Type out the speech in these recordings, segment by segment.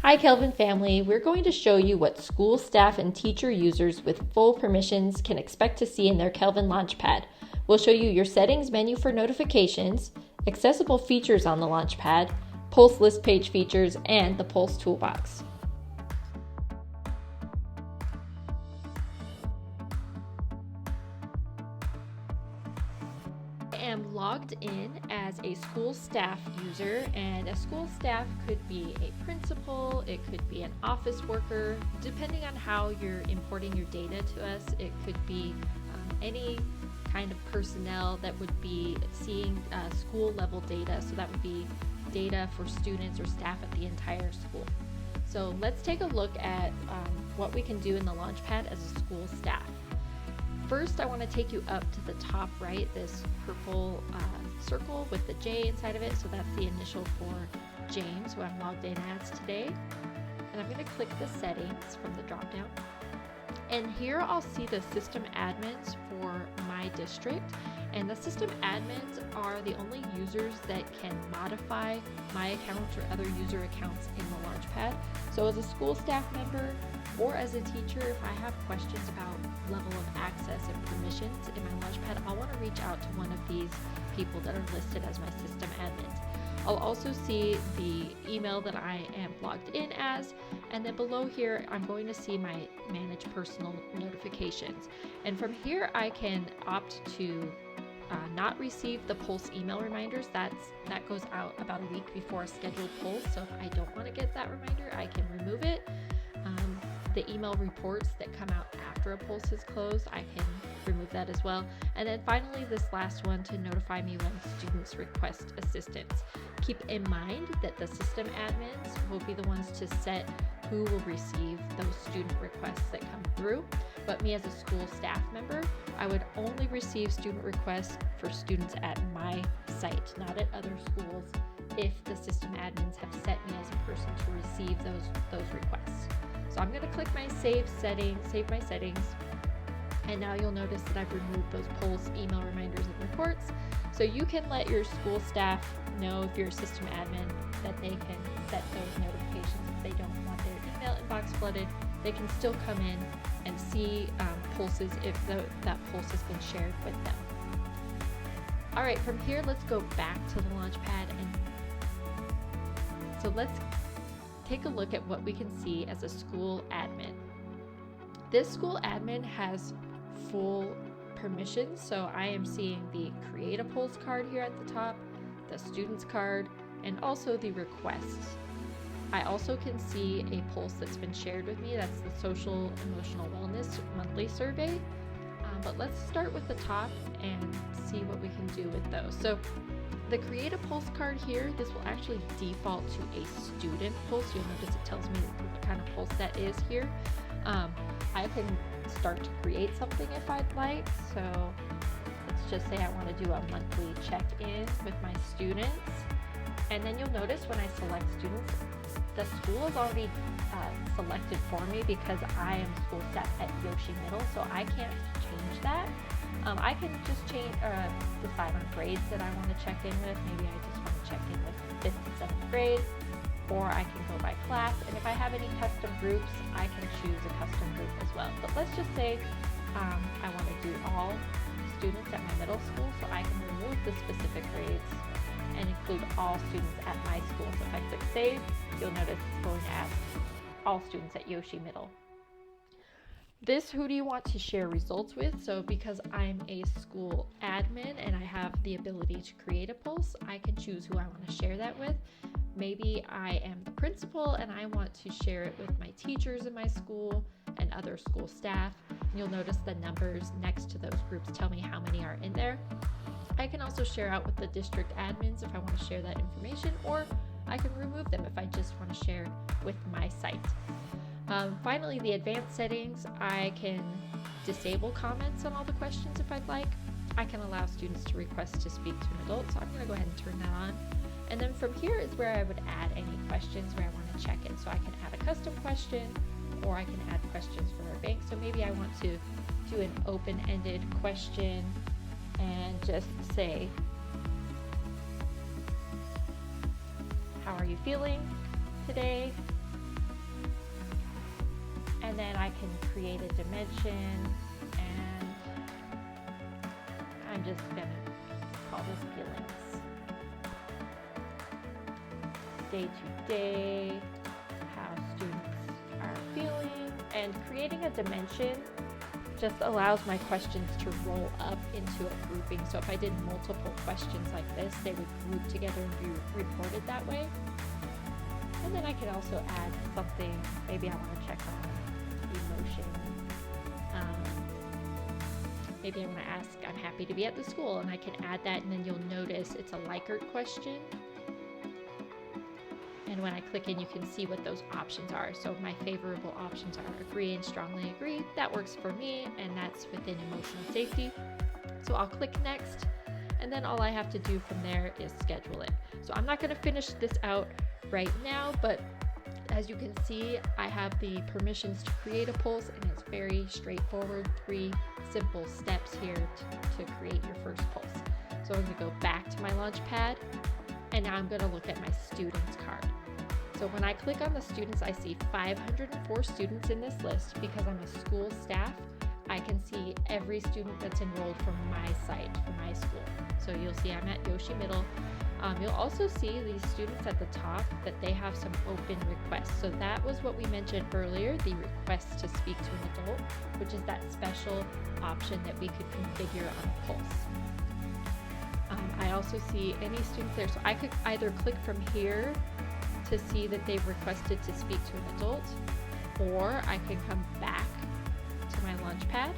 Hi Kelvin family, we're going to show you what school staff and teacher users with full permissions can expect to see in their Kelvin Launchpad. We'll show you your settings menu for notifications, accessible features on the Launchpad, Pulse list page features, and the Pulse Toolbox. I am logged in as a school staff user, and a school staff could be a principal, it could be an office worker, depending on how you're importing your data to us. It could be any kind of personnel that would be seeing school level data, so that would be data for students or staff at the entire school. So let's take a look at what we can do in the Launchpad as a school staff. First, I want to take you up to the top right, this purple circle with the J inside of it. So that's the initial for James, who I'm logged in as today. And I'm going to click the settings from the drop down. And here I'll see the system admins for my district. And the system admins are the only users that can modify my account or other user accounts in the Launchpad. So as a school staff member or as a teacher, if I have questions about level of access and permissions in my Launchpad, I'll want to reach out to one of these people that are listed as my system admins. I'll also see the email that I am logged in as, and then below here I'm going to see my manage personal notifications. And from here I can opt to not receive the Pulse email reminders. That goes out about a week before a scheduled Pulse, so if I don't want to get that reminder, I can remove it. The email reports that come out after a Pulse is closed, I can remove that as well. And then finally, this last one to notify me when students request assistance. Keep in mind that the system admins will be the ones to set who will receive those student requests that come through. But me as a school staff member, I would only receive student requests for students at my site, not at other schools, if the system admins have set me as a person to receive those requests. So I'm going to click my save my settings, and now you'll notice that I've removed those Pulse email reminders and reports. So you can let your school staff know, if you're a system admin, that they can set those notifications. If they don't want their email inbox flooded, they can still come in and see pulses if that pulse has been shared with them. All right, from here, let's go back to the Launchpad, and so let's take a look at what we can see as a school admin. This school admin has full permissions, so I am seeing the Create a Pulse card here at the top, the Students card, and also the requests. I also can see a pulse that's been shared with me. That's the Social Emotional Wellness Monthly Survey. But let's start with the top and see what we can do with those. So the Create a Pulse card here, this will actually default to a student pulse. You'll notice it tells me what kind of pulse that is here. I can start to create something if I'd like. So let's just say I want to do a monthly check-in with my students. And then you'll notice when I select students, the school is already selected for me because I am school staff at Yoshi Middle, so I can't change that. I can just decide on grades that I want to check in with. Maybe I just want to check in with 5th and 7th grade, or I can go by class. And if I have any custom groups, I can choose a custom group as well. But let's just say I want to do all students at my middle school, so I can remove the specific grades and include all students at my school. So if I click save, you'll notice it's going to ask all students at Yoshi Middle. This, who do you want to share results with? So because I'm a school admin and I have the ability to create a pulse, I can choose who I want to share that with. Maybe I am the principal and I want to share it with my teachers in my school and other school staff. You'll notice the numbers next to those groups tell me how many are in there. I can also share out with the district admins if I want to share that information, or I can remove them if I just want to share with my site. Finally, the advanced settings, I can disable comments on all the questions if I'd like. I can allow students to request to speak to an adult, so I'm going to go ahead and turn that on. And then from here is where I would add any questions where I want to check in. So I can add a custom question, or I can add questions for our bank. So maybe I want to do an open-ended question and just say, how are you feeling today? I can create a dimension, and I'm just gonna call this feelings. Day to day, how students are feeling, and creating a dimension just allows my questions to roll up into a grouping. So if I did multiple questions like this, they would group together and be reported that way. And then I can also add something, maybe I want to check on emotion. Maybe I want to ask, I'm happy to be at the school, and I can add that, and then you'll notice it's a Likert question. And when I click in, you can see what those options are. So my favorable options are agree and strongly agree. That works for me, and that's within emotional safety. So I'll click next, and then all I have to do from there is schedule it. So I'm not going to finish this out right now, but as you can see, I have the permissions to create a pulse, and it's very straightforward. 3 simple steps here to create your first pulse. So I'm going to go back to my Launchpad, and now I'm going to look at my students card. So when I click on the students, I see 504 students in this list. Because I'm a school staff, I can see every student that's enrolled from my site, from my school. So you'll see I'm at Yoshi Middle. You'll also see these students at the top that they have some open requests. So that was what we mentioned earlier, the request to speak to an adult, which is that special option that we could configure on a pulse. I also see any students there. So I could either click from here to see that they've requested to speak to an adult, or I can come back to my Launchpad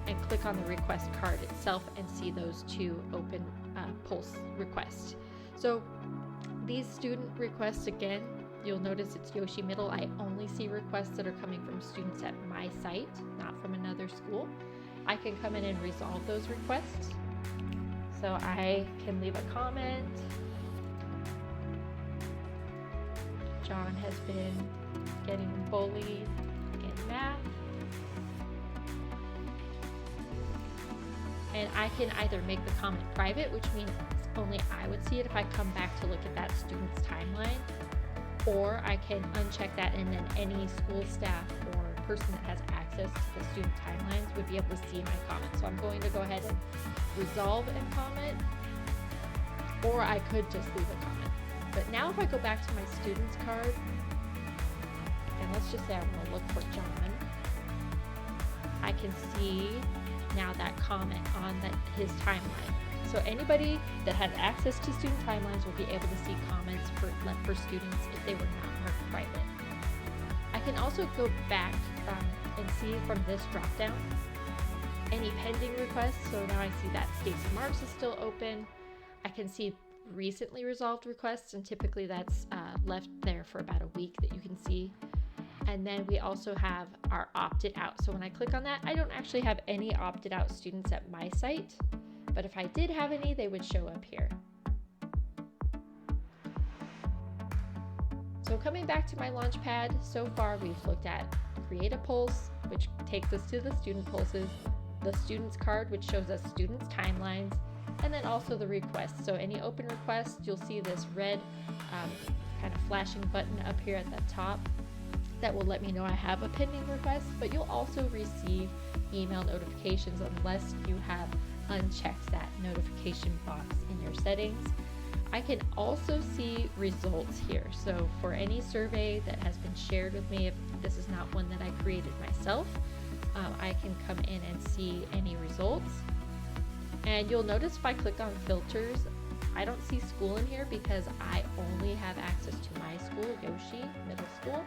and click on the request card itself and see those 2 open pulse requests. So these student requests, again, you'll notice it's Yoshi Middle. I only see requests that are coming from students at my site, not from another school. I can come in and resolve those requests. So I can leave a comment. John has been getting bullied in math. And I can either make the comment private, which means only I would see it if I come back to look at that student's timeline, or I can uncheck that, and then any school staff or person that has access to the student timelines would be able to see my comment. So I'm going to go ahead and resolve and comment, or I could just leave a comment. But now if I go back to my students card, and let's just say I want to look for John, I can see now that comment on his timeline. So anybody that has access to student timelines will be able to see comments left for students if they were not marked private. I can also go back and see from this drop down any pending requests. So now I see that Stacy Marks is still open. I can see recently resolved requests, and typically that's left there for about a week that you can see. And then we also have our opted out. So when I click on that, I don't actually have any opted out students at my site, but if I did have any, they would show up here. So coming back to my Launchpad, so far we've looked at create a pulse, which takes us to the student pulses, the students card, which shows us students' timelines, and then also the requests. So any open requests, you'll see this red kind of flashing button up here at the top that will let me know I have a pending request, but you'll also receive email notifications unless you have unchecked that notification box in your settings. I can also see results here. So for any survey that has been shared with me, if this is not one that I created myself, I can come in and see any results. And you'll notice if I click on filters, I don't see school in here because I only have access to my school, Yoshi Middle School,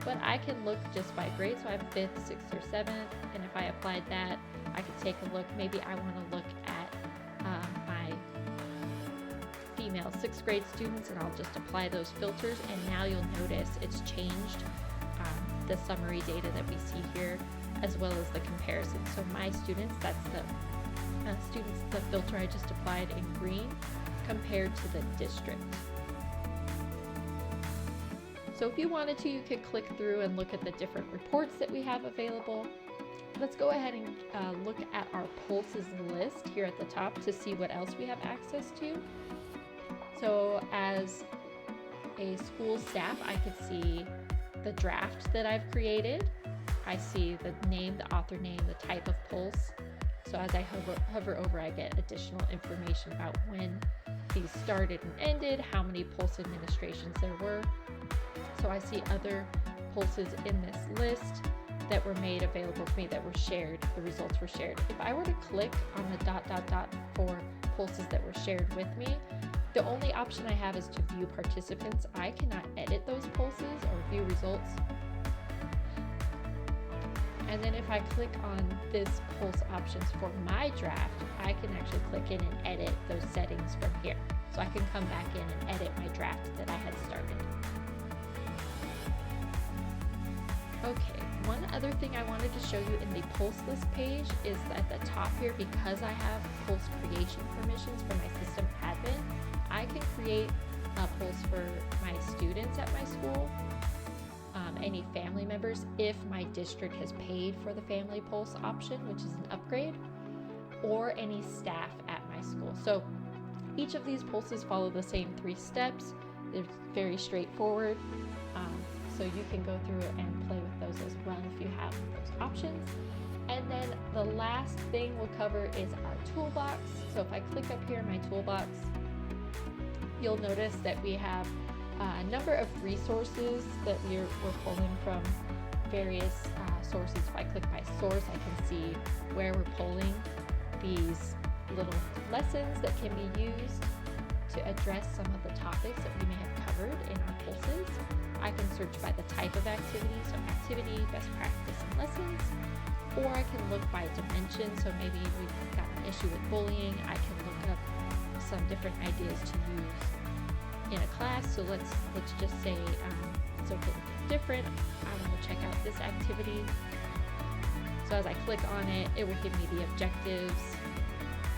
but I can look just by grade. So I have 5th, 6th, or 7th, and if I applied that, I could take a look. Maybe I want to look at my female 6th grade students, and I'll just apply those filters, and now you'll notice it's changed the summary data that we see here, as well as the comparison. So my students, that's the filter I just applied in green compared to the district. So if you wanted to, you could click through and look at the different reports that we have available. Let's go ahead and look at our pulses list here at the top to see what else we have access to. So as a school staff, I could see the draft that I've created. I see the name, the author name, the type of pulse. So as I hover over, I get additional information about when these started and ended, how many pulse administrations there were. So I see other pulses in this list that were made available to me, that were shared, the results were shared. If I were to click on the ... for pulses that were shared with me, the only option I have is to view participants. I cannot edit those pulses or view results. And then if I click on this pulse options for my draft, I can actually click in and edit those settings from here. So I can come back in and edit my draft that I had started. Okay, one other thing I wanted to show you in the pulse list page is at the top here, because I have pulse creation permissions for my system admin, I can create a pulse for my students at my school, any family members, if my district has paid for the family pulse option, which is an upgrade, or any staff at my school. So each of these pulses follow the same 3 steps. They're very straightforward. So you can go through and play with those as well if you have those options. And then the last thing we'll cover is our toolbox. So if I click up here in my toolbox, you'll notice that we have a number of resources that we're pulling from various sources. If I click by source, I can see where we're pulling these little lessons that can be used to address some of the topics that we may have covered in our pulses. I can search by the type of activity, so activity, best practice, and lessons, or I can look by dimension. So maybe we've got an issue with bullying. I can look up some different ideas to use in a class. So let's just say something different. I want to check out this activity. So as I click on it, it will give me the objectives,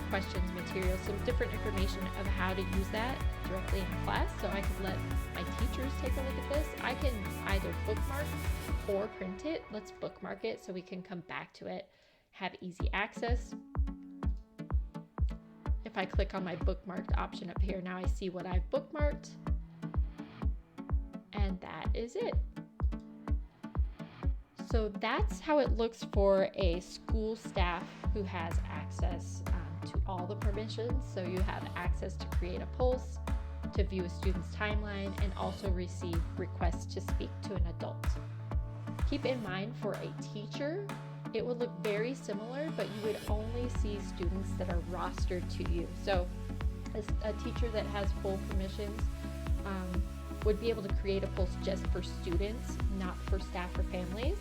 questions, materials, some different information of how to use that directly in class. So I can let my teachers take a look at this. I can either bookmark or print it. Let's bookmark it so we can come back to it, have easy access. If I click on my bookmarked option up here, now I see what I've bookmarked, and that is it. So that's how it looks for a school staff who has access to all the permissions. So you have access to create a pulse, to view a student's timeline, and also receive requests to speak to an adult. Keep in mind, for a teacher, it would look very similar, but you would only see students that are rostered to you. So a teacher that has full permissions would be able to create a pulse just for students, not for staff or families.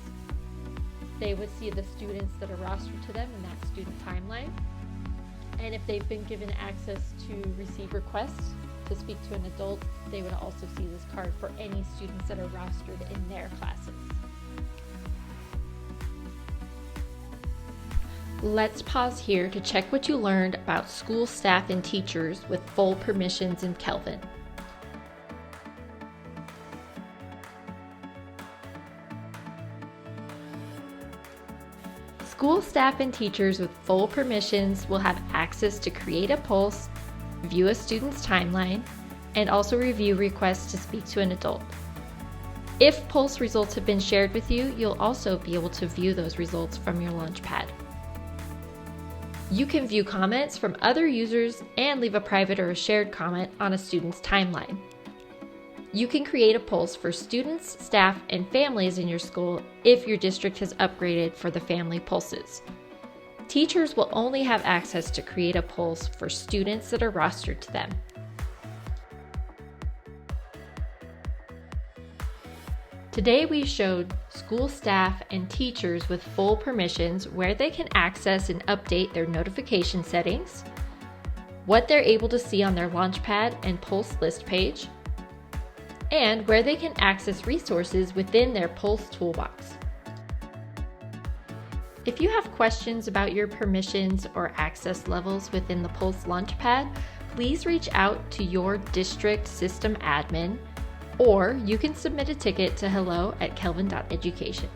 They would see the students that are rostered to them in that student timeline. And if they've been given access to receive requests to speak to an adult, they would also see this card for any students that are rostered in their classes. Let's pause here to check what you learned about school staff and teachers with full permissions in Kelvin. School staff and teachers with full permissions will have access to create a pulse, view a student's timeline, and also review requests to speak to an adult. If pulse results have been shared with you, you'll also be able to view those results from your Launchpad. You can view comments from other users and leave a private or a shared comment on a student's timeline. You can create a pulse for students, staff, and families in your school if your district has upgraded for the family pulses. Teachers will only have access to create a pulse for students that are rostered to them. Today we showed school staff and teachers with full permissions where they can access and update their notification settings, what they're able to see on their Launchpad and Pulse list page, and where they can access resources within their Pulse toolbox. If you have questions about your permissions or access levels within the Pulse Launchpad, please reach out to your district system admin, or you can submit a ticket to hello@kelvin.education.